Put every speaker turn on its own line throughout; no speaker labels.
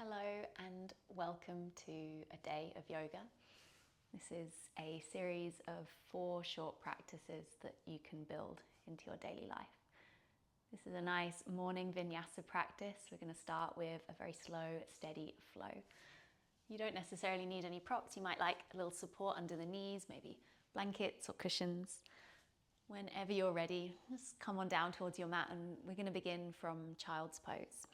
Hello and welcome to a day of yoga. This is a series of 4 short practices that you can build into your daily life. This is a nice morning Vinyasa practice. We're going to start with a very slow, steady flow. You don't necessarily need any props. You might like a little support under the knees, maybe blankets or cushions. Whenever you're ready, just come on down towards your mat and we're going to begin from child's pose.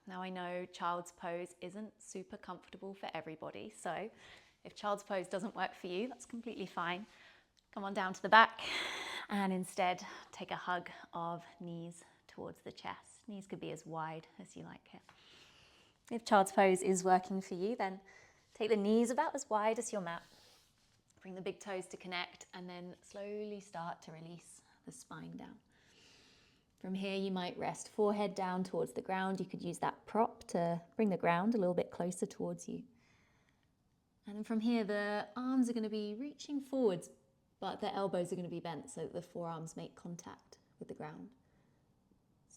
Now I know child's pose isn't super comfortable for everybody, so if child's pose doesn't work for you, that's completely fine. Come on down to the back and instead take a hug of knees towards the chest. Knees could be as wide as you like it. If child's pose is working for you, then take the knees about as wide as your mat. Bring the big toes to connect and then slowly start to release the spine down. From here, you might rest forehead down towards the ground. You could use that prop to bring the ground a little bit closer towards you. And then from here, the arms are going to be reaching forwards, but the elbows are going to be bent so that the forearms make contact with the ground.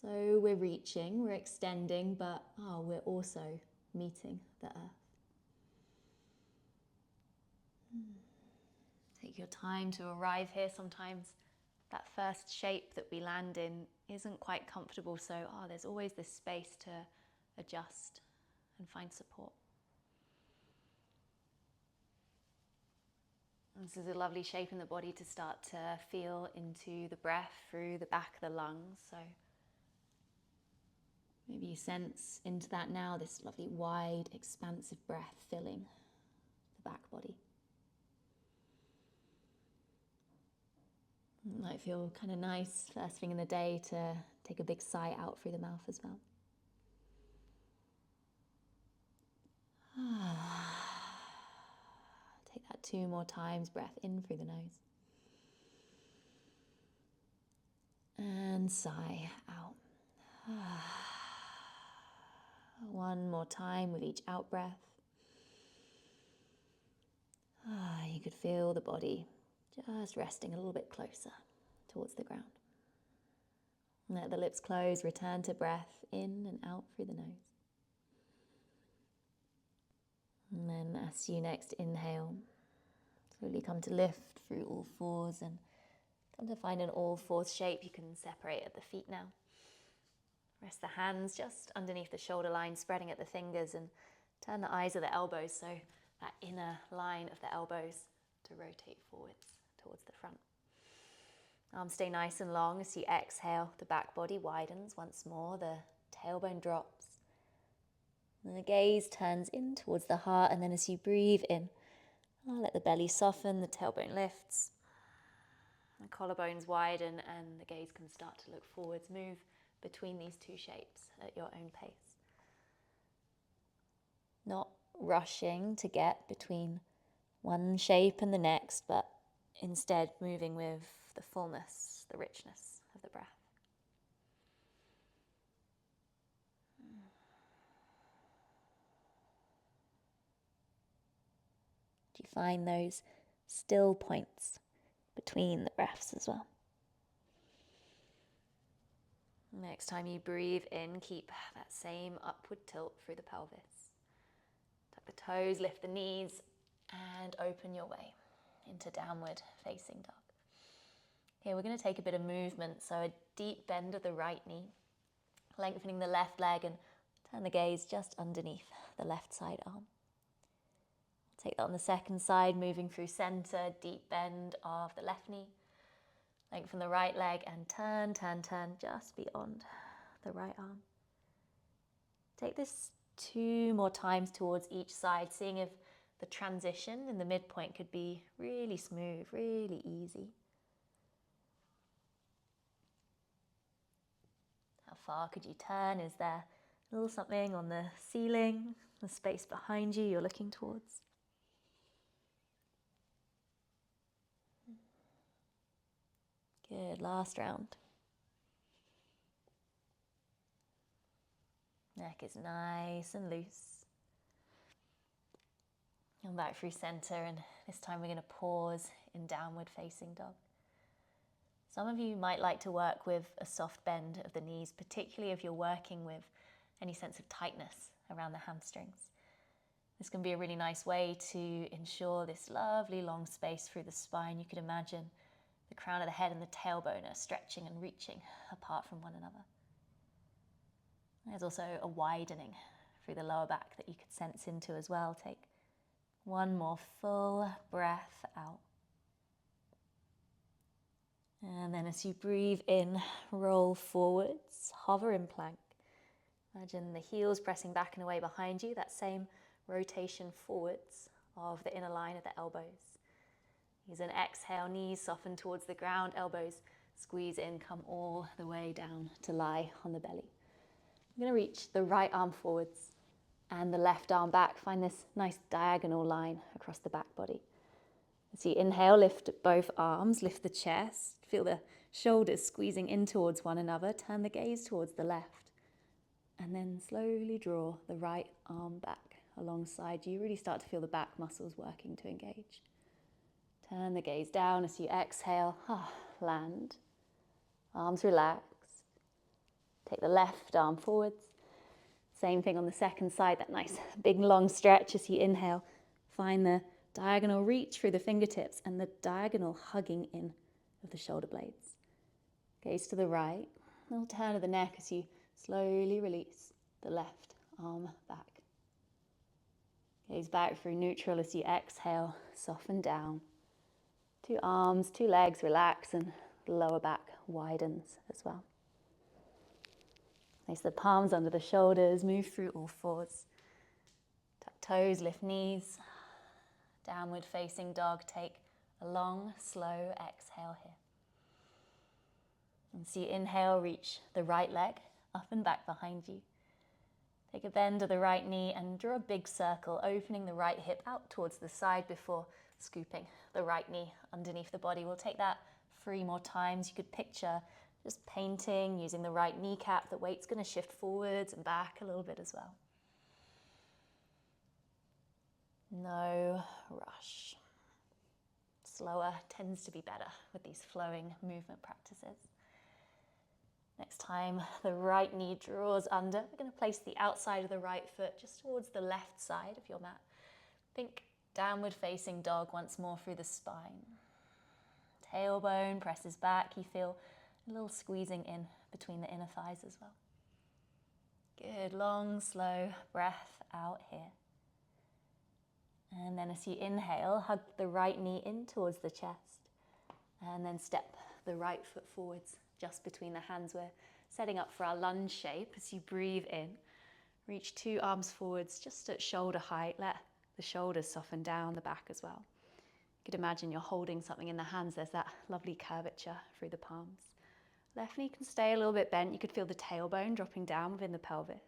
So we're reaching, we're extending, but we're also meeting the earth. Take your time to arrive here. Sometimes that first shape that we land in isn't quite comfortable, so there's always this space to adjust and find support. This is a lovely shape in the body to start to feel into the breath through the back of the lungs. So maybe you sense into that now, this lovely wide, expansive breath filling the back body. It might feel kind of nice first thing in the day to take a big sigh out through the mouth as well. Take that 2 more times, breath in through the nose. And sigh out. 1 more time with each out breath. You could feel the body just resting a little bit closer towards the ground. Let the lips close, return to breath in and out through the nose. And then as you next inhale, slowly come to lift through all fours and come to find an all fours shape. You can separate at the feet now. Rest the hands just underneath the shoulder line, spreading at the fingers, and turn the eyes of the elbows so that inner line of the elbows to rotate forwards towards the front. Arms stay nice and long as you exhale. The back body widens once more. The tailbone drops. And the gaze turns in towards the heart. And then as you breathe in, let the belly soften. The tailbone lifts. The collarbones widen and the gaze can start to look forwards. Move between these 2 shapes at your own pace. Not rushing to get between one shape and the next, but instead moving with the fullness, the richness of the breath. Do you find those still points between the breaths as well? Next time you breathe in, keep that same upward tilt through the pelvis. Tuck the toes, lift the knees, and open your way into downward facing dog. Here we're going to take a bit of movement, so a deep bend of the right knee, lengthening the left leg and turn the gaze just underneath the left side arm. Take that on the second side, moving through center, deep bend of the left knee, lengthen the right leg and turn just beyond the right arm. Take this 2 more times towards each side, seeing if the transition in the midpoint could be really smooth, really easy. How far could you turn? Is there a little something on the ceiling, the space behind you you're looking towards? Good, last round. Neck is nice and loose. Come back through center, and this time we're going to pause in downward facing dog. Some of you might like to work with a soft bend of the knees, particularly if you're working with any sense of tightness around the hamstrings. This can be a really nice way to ensure this lovely long space through the spine. You could imagine the crown of the head and the tailbone are stretching and reaching apart from one another. There's also a widening through the lower back that you could sense into as well. Take one more full breath out. And then as you breathe in, roll forwards, hover in plank. Imagine the heels pressing back and away behind you, that same rotation forwards of the inner line of the elbows. Use an exhale, knees soften towards the ground, elbows squeeze in, come all the way down to lie on the belly. I'm going to reach the right arm forwards and the left arm back. Find this nice diagonal line across the back body. As you inhale, lift both arms, lift the chest, feel the shoulders squeezing in towards one another, turn the gaze towards the left, and then slowly draw the right arm back alongside you. Really start to feel the back muscles working to engage. Turn the gaze down as you exhale, land, arms relaxed. Take the left arm forwards. Same thing on the second side, that nice big long stretch as you inhale. Find the diagonal reach through the fingertips and the diagonal hugging in of the shoulder blades. Gaze to the right, little turn of the neck as you slowly release the left arm back. Gaze back through neutral as you exhale, soften down. 2 arms, 2 legs relax and the lower back widens as well. Place the palms under the shoulders, move through all fours. Tuck toes, lift knees. Downward facing dog, take a long, slow exhale here. And so you inhale, reach the right leg up and back behind you. Take a bend of the right knee and draw a big circle, opening the right hip out towards the side before scooping the right knee underneath the body. We'll take that 3 more times. You could picture just painting, using the right kneecap. The weight's going to shift forwards and back a little bit as well. No rush. Slower tends to be better with these flowing movement practices. Next time the right knee draws under, we're going to place the outside of the right foot just towards the left side of your mat. Think downward facing dog once more through the spine. Tailbone presses back. You feel a little squeezing in between the inner thighs as well. Good, long, slow breath out here. And then as you inhale, hug the right knee in towards the chest. And then step the right foot forwards just between the hands. We're setting up for our lunge shape. As you breathe in, reach 2 arms forwards just at shoulder height. Let the shoulders soften down the back as well. You could imagine you're holding something in the hands. There's that lovely curvature through the palms. Left knee can stay a little bit bent. You could feel the tailbone dropping down within the pelvis.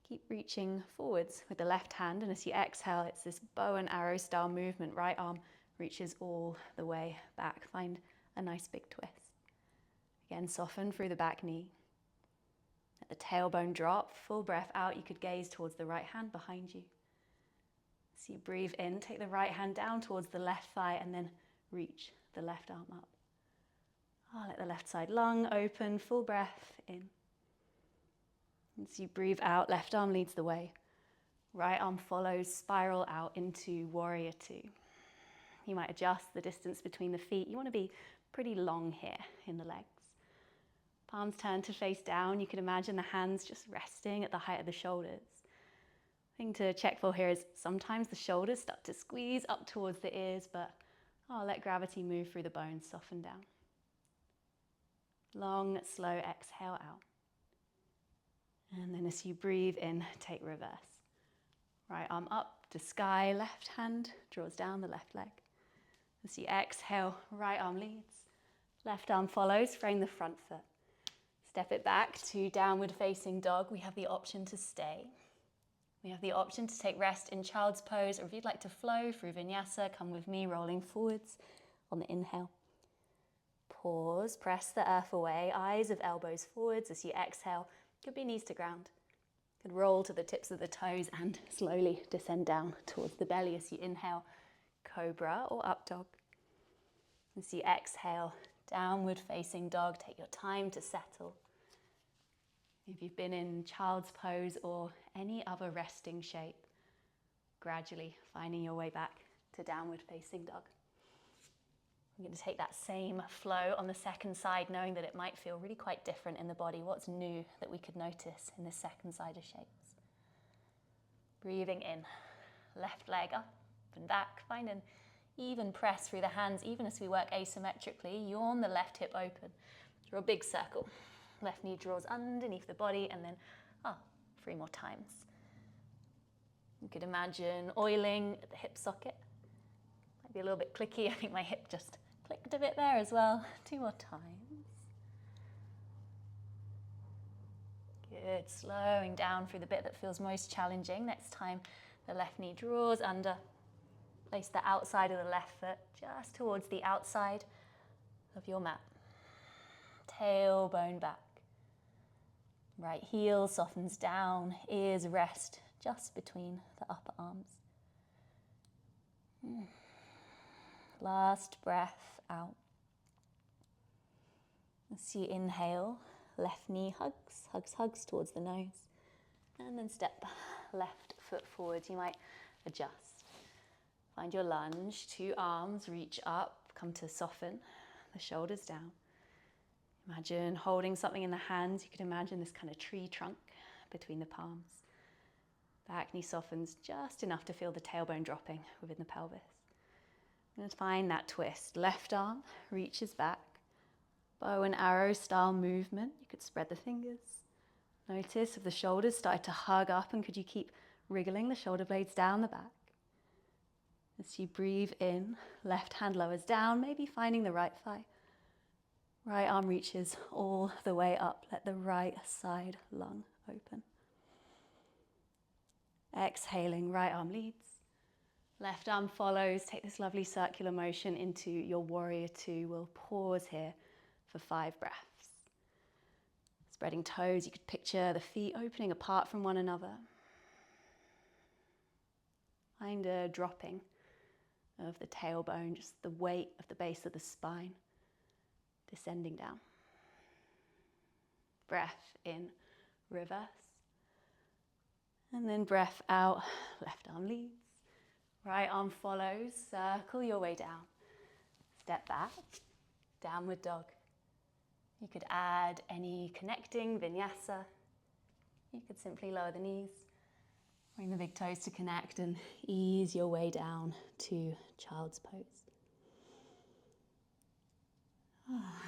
Keep reaching forwards with the left hand, and as you exhale, it's this bow and arrow style movement. Right arm reaches all the way back. Find a nice big twist. Again, soften through the back knee. Let the tailbone drop. Full breath out. You could gaze towards the right hand behind you. As you breathe in, take the right hand down towards the left thigh and then reach the left arm up. Let the left side lung open. Full breath in. As you breathe out, left arm leads the way. Right arm follows, spiral out into warrior 2. You might adjust the distance between the feet. You want to be pretty long here in the legs. Palms turn to face down. You can imagine the hands just resting at the height of the shoulders. Thing to check for here is sometimes the shoulders start to squeeze up towards the ears, but let gravity move through the bones, soften down. Long, slow exhale out. And then as you breathe in, take reverse. Right arm up to sky, left hand draws down the left leg. As you exhale, right arm leads, left arm follows, frame the front foot. Step it back to downward facing dog. We have the option to stay. We have the option to take rest in child's pose, or if you'd like to flow through Vinyasa, come with me, rolling forwards on the inhale. Pause, press the earth away, eyes of elbows forwards. As you exhale, could be knees to ground. Could roll to the tips of the toes and slowly descend down towards the belly as you inhale, cobra or up dog. As you exhale, downward facing dog. Take your time to settle. If you've been in child's pose or any other resting shape, gradually finding your way back to downward facing dog. I'm going to take that same flow on the second side, knowing that it might feel really quite different in the body. What's new that we could notice in this second side of shapes? Breathing in, left leg up and back. Find an even press through the hands, even as we work asymmetrically. Yawn the left hip open. Draw a big circle. Left knee draws underneath the body, and then 3 more times. You could imagine oiling at the hip socket. Might be a little bit clicky. I think my hip just clicked a bit there as well. 2 more times. Good. Slowing down through the bit that feels most challenging. Next time the left knee draws under. Place the outside of the left foot just towards the outside of your mat. Tailbone back. Right heel softens down, ears rest just between the upper arms. Last breath out. As you inhale, left knee hugs towards the nose. And then step left foot forwards. You might adjust. Find your lunge, 2 arms, reach up, come to soften, the shoulders down. Imagine holding something in the hands. You could imagine this kind of tree trunk between the palms. Back knee softens just enough to feel the tailbone dropping within the pelvis. I'm going to find that twist. Left arm reaches back. Bow and arrow style movement. You could spread the fingers. Notice if the shoulders started to hug up, and could you keep wriggling the shoulder blades down the back. As you breathe in, left hand lowers down, maybe finding the right thigh. Right arm reaches all the way up. Let the right side lung open. Exhaling, right arm leads. Left arm follows. Take this lovely circular motion into your warrior 2. We'll pause here for 5 breaths. Spreading toes, you could picture the feet opening apart from one another. Find a dropping of the tailbone, just the weight of the base of the spine. Descending down. Breath in, reverse. And then breath out, left arm leads. Right arm follows, circle your way down. Step back, downward dog. You could add any connecting vinyasa. You could simply lower the knees. Bring the big toes to connect and ease your way down to child's pose.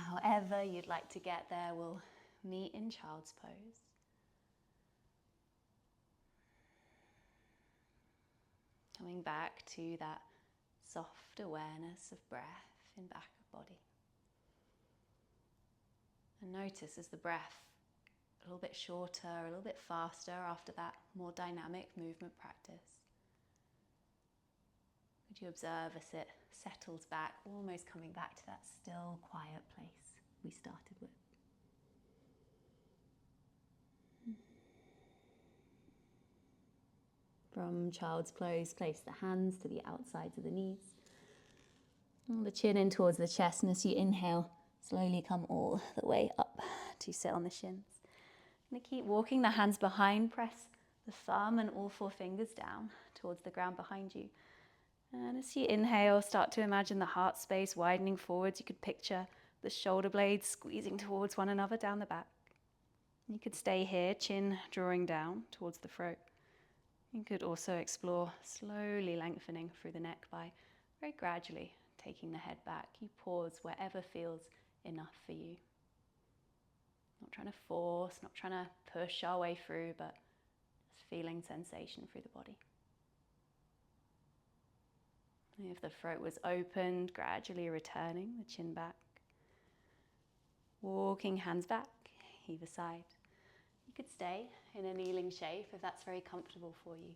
However you'd like to get there, we'll meet in child's pose. Coming back to that soft awareness of breath in back of body. And notice as the breath a little bit shorter, a little bit faster after that more dynamic movement practice. Could you observe as it settles back, almost coming back to that still, quiet place we started with. From child's pose, place the hands to the outsides of the knees. Pull the chin in towards the chest, and as you inhale, slowly come all the way up to sit on the shins. And keep walking the hands behind, press the thumb and all 4 fingers down towards the ground behind you. And as you inhale, start to imagine the heart space widening forwards. You could picture the shoulder blades squeezing towards one another down the back. You could stay here, chin drawing down towards the throat. You could also explore slowly lengthening through the neck by very gradually taking the head back. You pause wherever feels enough for you. Not trying to force, not trying to push our way through, but just feeling sensation through the body. If the throat was opened, gradually returning the chin back. Walking hands back, either side. You could stay in a kneeling shape if that's very comfortable for you.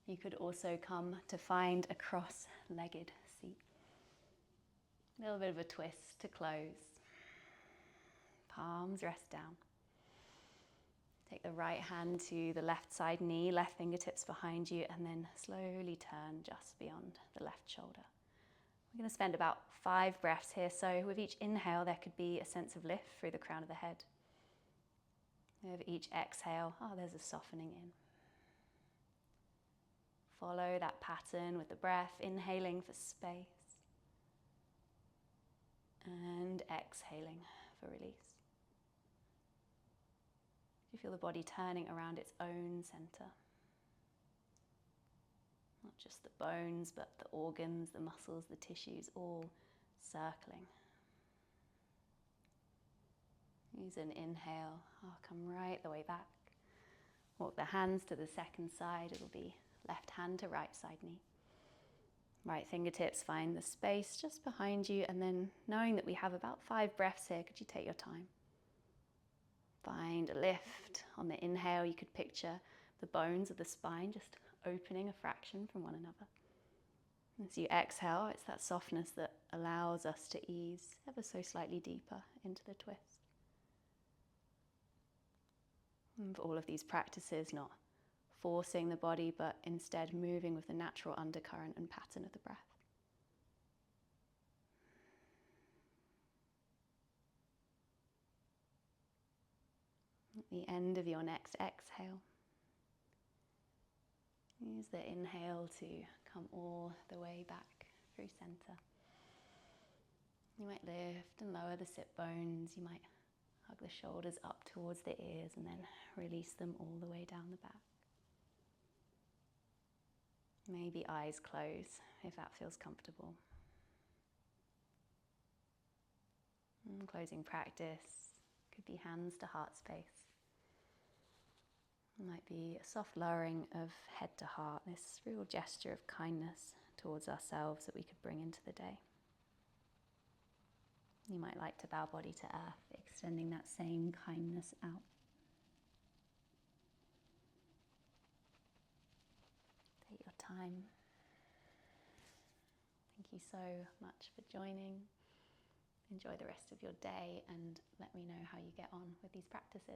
You could also come to find a cross-legged seat. A little bit of a twist to close. Palms rest down. Take the right hand to the left side knee, left fingertips behind you, and then slowly turn just beyond the left shoulder. We're going to spend about 5 breaths here, so with each inhale there could be a sense of lift through the crown of the head. With each exhale, there's a softening in. Follow that pattern with the breath, inhaling for space and exhaling for release. You feel the body turning around its own center. Not just the bones, but the organs, the muscles, the tissues, all circling. Use an inhale. Come right the way back. Walk the hands to the second side. It'll be left hand to right side knee. Right fingertips find the space just behind you, and then knowing that we have about 5 breaths here, could you take your time? Find a lift. On the inhale, you could picture the bones of the spine just opening a fraction from one another. As you exhale, it's that softness that allows us to ease ever so slightly deeper into the twist. And for all of these practices, not forcing the body, but instead moving with the natural undercurrent and pattern of the breath. At the end of your next exhale, use the inhale to come all the way back through center. You might lift and lower the sit bones. You might hug the shoulders up towards the ears and then release them all the way down the back. Maybe eyes close if that feels comfortable. And closing practice could be hands to heart space. It might be a soft lowering of head to heart, this real gesture of kindness towards ourselves that we could bring into the day. You might like to bow body to earth, extending that same kindness out. Take your time. Thank you so much for joining. Enjoy the rest of your day and let me know how you get on with these practices.